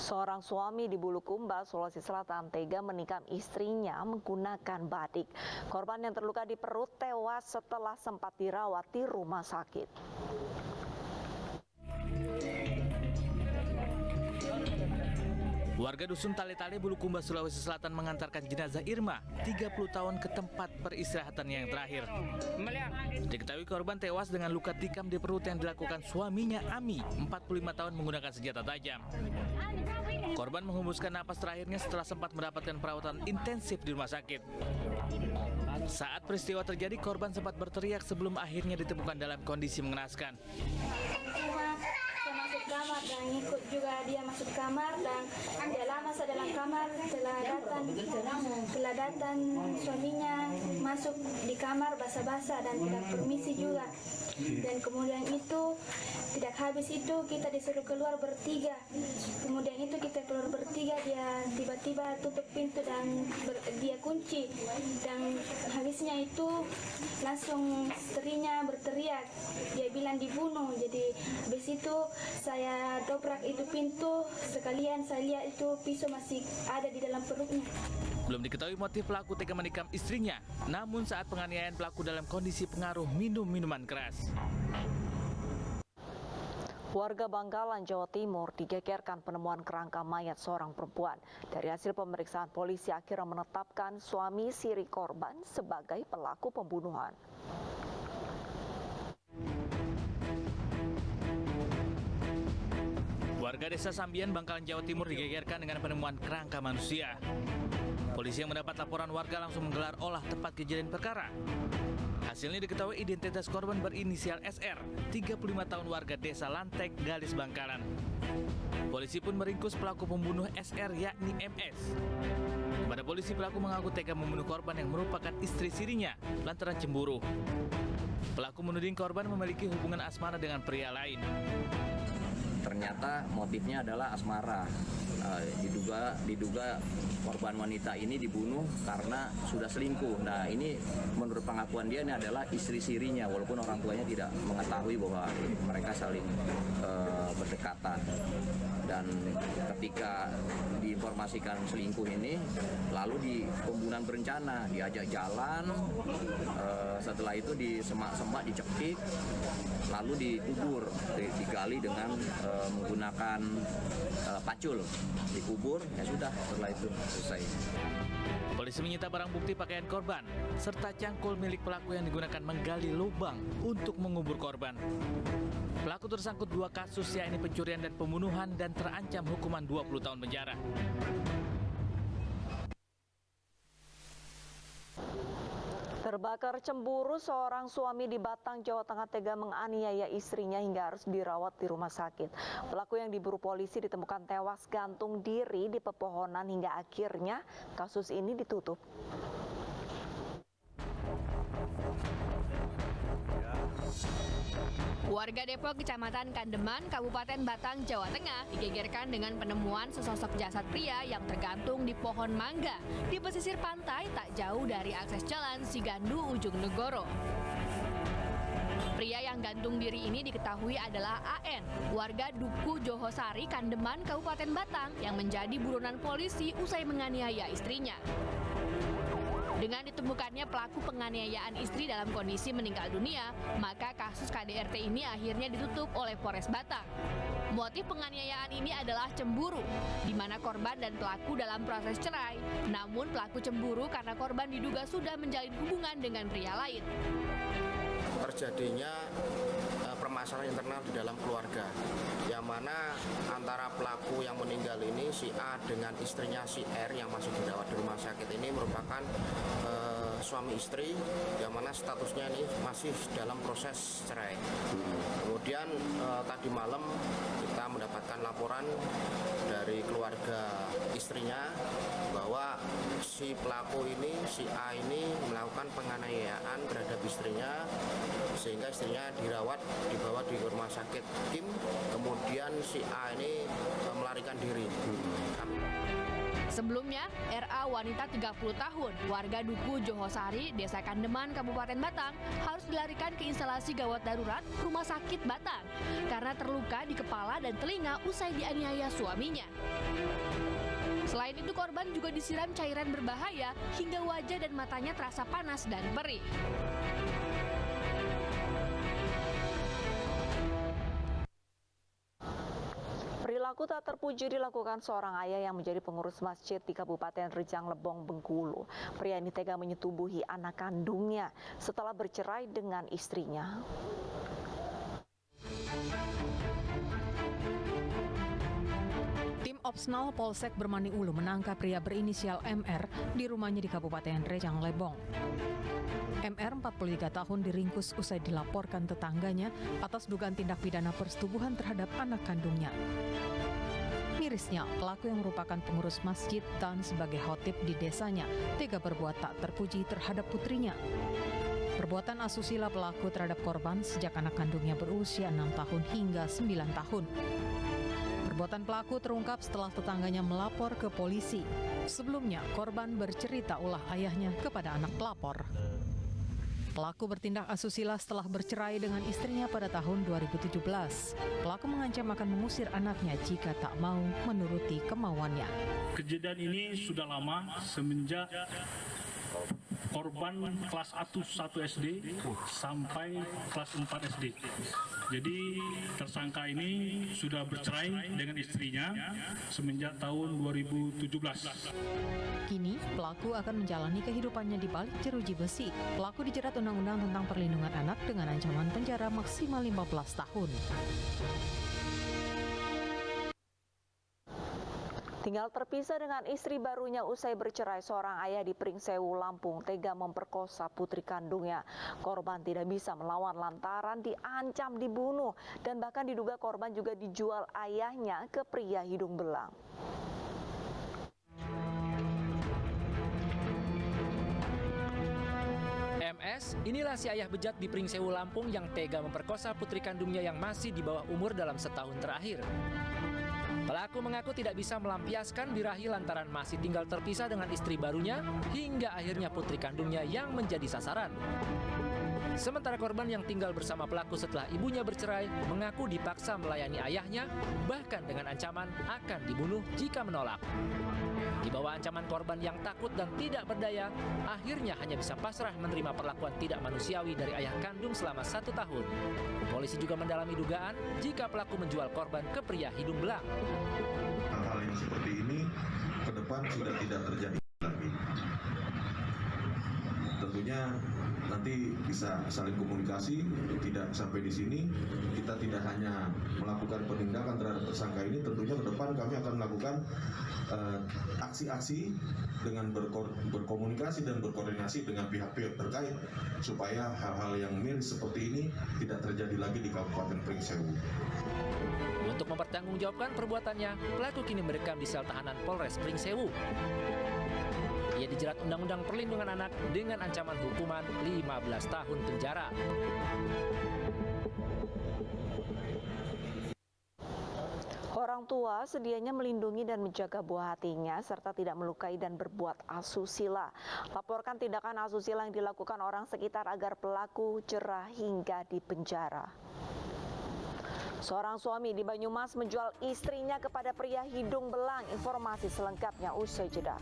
Seorang suami di Bulukumba, Sulawesi Selatan tega menikam istrinya menggunakan badik. Korban yang terluka di perut tewas setelah sempat dirawat di rumah sakit. Warga Dusun Tale-Tale, Bulukumba, Sulawesi Selatan mengantarkan jenazah Irma, 30 tahun ke tempat peristirahatannya yang terakhir. Diketahui korban tewas dengan luka tikam di perut yang dilakukan suaminya Ami, 45 tahun menggunakan senjata tajam. Korban menghembuskan napas terakhirnya setelah sempat mendapatkan perawatan intensif di rumah sakit. Saat peristiwa terjadi, korban sempat berteriak sebelum akhirnya ditemukan dalam kondisi mengenaskan. Saya masuk kamar dan ikut juga dia masuk kamar, dan tidak lama saya dalam kamar telah datang suaminya masuk di kamar basa-basa dan tidak permisi juga. Dan kemudian itu tidak habis itu kita disuruh keluar bertiga. Kemudian itu kita keluar bertiga, dia tiba-tiba tutup pintu dan dia kunci. Dan habisnya itu langsung istrinya berteriak, dia bilang dibunuh. Jadi habis itu saya dobrak itu pintu, sekalian saya lihat itu pisau masih ada di dalam perutnya. Belum diketahui motif pelaku tega menikam istrinya, namun saat penganiayaan pelaku dalam kondisi pengaruh minum minuman keras. Warga Bangkalan, Jawa Timur digegerkan penemuan kerangka mayat seorang perempuan. Dari hasil pemeriksaan, polisi akhirnya menetapkan suami siri korban sebagai pelaku pembunuhan. Warga desa Sambian, Bangkalan, Jawa Timur digegerkan dengan penemuan kerangka manusia. Polisi yang mendapat laporan warga langsung menggelar olah tempat kejadian perkara. Hasilnya diketahui identitas korban berinisial SR, 35 tahun warga desa Lantek, Galis, Bangkalan. Polisi pun meringkus pelaku pembunuh SR yakni MS. Kepada polisi, pelaku mengaku tega membunuh korban yang merupakan istri sirinya lantaran cemburu. Pelaku menuding korban memiliki hubungan asmara dengan pria lain. Ternyata motifnya adalah asmara. Diduga korban wanita ini dibunuh karena sudah selingkuh. Nah, ini menurut pengakuan dia ini adalah istri sirinya, walaupun orang tuanya tidak mengetahui bahwa mereka saling berdekatan. Dan ketika diinformasikan selingkuh ini, lalu di pembunuhan berencana, diajak jalan, setelah itu di semak-semak dicekik, lalu dikubur, digali dengan menggunakan pacul, dikubur, ya sudah, setelah itu selesai. Polisi menyita barang bukti pakaian korban serta cangkul milik pelaku yang digunakan menggali lubang untuk mengubur korban. Pelaku tersangkut 2 kasus, yakni pencurian dan pembunuhan, dan terancam hukuman 20 tahun penjara. Terbakar cemburu, seorang suami di Batang, Jawa Tengah tega menganiaya istrinya hingga harus dirawat di rumah sakit. Pelaku yang diburu polisi ditemukan tewas gantung diri di pepohonan hingga akhirnya kasus ini ditutup. Warga Depok, Kecamatan Kandeman, Kabupaten Batang, Jawa Tengah digegerkan dengan penemuan sesosok jasad pria yang tergantung di pohon mangga di pesisir pantai tak jauh dari akses jalan Sigandu, Ujung Negoro. Pria yang gantung diri ini diketahui adalah AN, warga Duku Johosari, Kandeman, Kabupaten Batang, yang menjadi buronan polisi usai menganiaya istrinya. Dengan ditemukannya pelaku penganiayaan istri dalam kondisi meninggal dunia, maka kasus KDRT ini akhirnya ditutup oleh Polres Batang. Motif penganiayaan ini adalah cemburu, di mana korban dan pelaku dalam proses cerai. Namun pelaku cemburu karena korban diduga sudah menjalin hubungan dengan pria lain. Terjadinya permasalahan internal di dalam keluarga, yang mana antara pelaku yang meninggal ini, si A, dengan istrinya si R yang masih dirawat di rumah sakit ini merupakan suami istri, yang mana statusnya ini masih dalam proses cerai. Kemudian tadi malam kita mendapatkan laporan dari keluarga istrinya bahwa si pelaku ini, si A ini melakukan penganiayaan terhadap istrinya, sehingga istrinya dibawa di rumah sakit Kim, kemudian si A ini melarikan diri. Sebelumnya, RA wanita 30 tahun, warga Duku Johosari, Desa Kandeman, Kabupaten Batang, harus dilarikan ke instalasi gawat darurat Rumah Sakit Batang karena terluka di kepala dan telinga usai dianiaya suaminya. Selain itu, korban juga disiram cairan berbahaya hingga wajah dan matanya terasa panas dan perih. Perilaku tak terpuji dilakukan seorang ayah yang menjadi pengurus masjid di Kabupaten Rejang Lebong, Bengkulu. Pria ini tega menyetubuhi anak kandungnya setelah bercerai dengan istrinya. Tim Opsnal Polsek Bermani Ulu menangkap pria berinisial MR di rumahnya di Kabupaten Rejang Lebong. MR 43 tahun diringkus usai dilaporkan tetangganya atas dugaan tindak pidana persetubuhan terhadap anak kandungnya. Mirisnya, pelaku yang merupakan pengurus masjid dan sebagai khotib di desanya tega berbuat tak terpuji terhadap putrinya. Perbuatan asusila pelaku terhadap korban sejak anak kandungnya berusia 6 tahun hingga 9 tahun. Perbuatan pelaku terungkap setelah tetangganya melapor ke polisi. Sebelumnya, korban bercerita ulah ayahnya kepada anak pelapor. Pelaku bertindak asusila setelah bercerai dengan istrinya pada tahun 2017. Pelaku mengancam akan mengusir anaknya jika tak mau menuruti kemauannya. Kejadian ini sudah lama semenjak korban kelas 1 SD sampai kelas 4 SD. Jadi tersangka ini sudah bercerai dengan istrinya semenjak tahun 2017. Kini, pelaku akan menjalani kehidupannya di balik jeruji besi. Pelaku dijerat Undang-Undang tentang Perlindungan Anak dengan ancaman penjara maksimal 15 tahun. Tinggal terpisah dengan istri barunya usai bercerai, seorang ayah di Pringsewu, Lampung tega memperkosa putri kandungnya. Korban tidak bisa melawan lantaran diancam dibunuh dan bahkan diduga korban juga dijual ayahnya ke pria hidung belang. MS, inilah si ayah bejat di Pringsewu, Lampung yang tega memperkosa putri kandungnya yang masih di bawah umur dalam setahun terakhir. Pelaku mengaku tidak bisa melampiaskan birahi lantaran masih tinggal terpisah dengan istri barunya hingga akhirnya putri kandungnya yang menjadi sasaran. Sementara korban yang tinggal bersama pelaku setelah ibunya bercerai mengaku dipaksa melayani ayahnya, bahkan dengan ancaman akan dibunuh jika menolak. Di bawah ancaman korban yang takut dan tidak berdaya, akhirnya hanya bisa pasrah menerima perlakuan tidak manusiawi dari ayah kandung selama 1 tahun. Polisi juga mendalami dugaan jika pelaku menjual korban ke pria hidung belang. Hal-hal yang seperti ini ke depan sudah tidak terjadi lagi. Tentunya nanti bisa saling komunikasi, tidak sampai di sini. Kita tidak hanya melakukan penindakan terhadap tersangka ini, tentunya ke depan kami akan melakukan aksi-aksi dengan berkomunikasi dan berkoordinasi dengan pihak-pihak terkait supaya hal-hal yang miris seperti ini tidak terjadi lagi di Kabupaten Pringsewu. Untuk mempertanggungjawabkan perbuatannya, pelaku kini mendekam di sel tahanan Polres Pringsewu. Ia dijerat Undang-Undang Perlindungan Anak dengan ancaman hukuman 15 tahun penjara. Orang tua sedianya melindungi dan menjaga buah hatinya serta tidak melukai dan berbuat asusila. Laporkan tindakan asusila yang dilakukan orang sekitar agar pelaku jerah hingga dipenjara. Seorang suami di Banyumas menjual istrinya kepada pria hidung belang. Informasi selengkapnya usai jeda.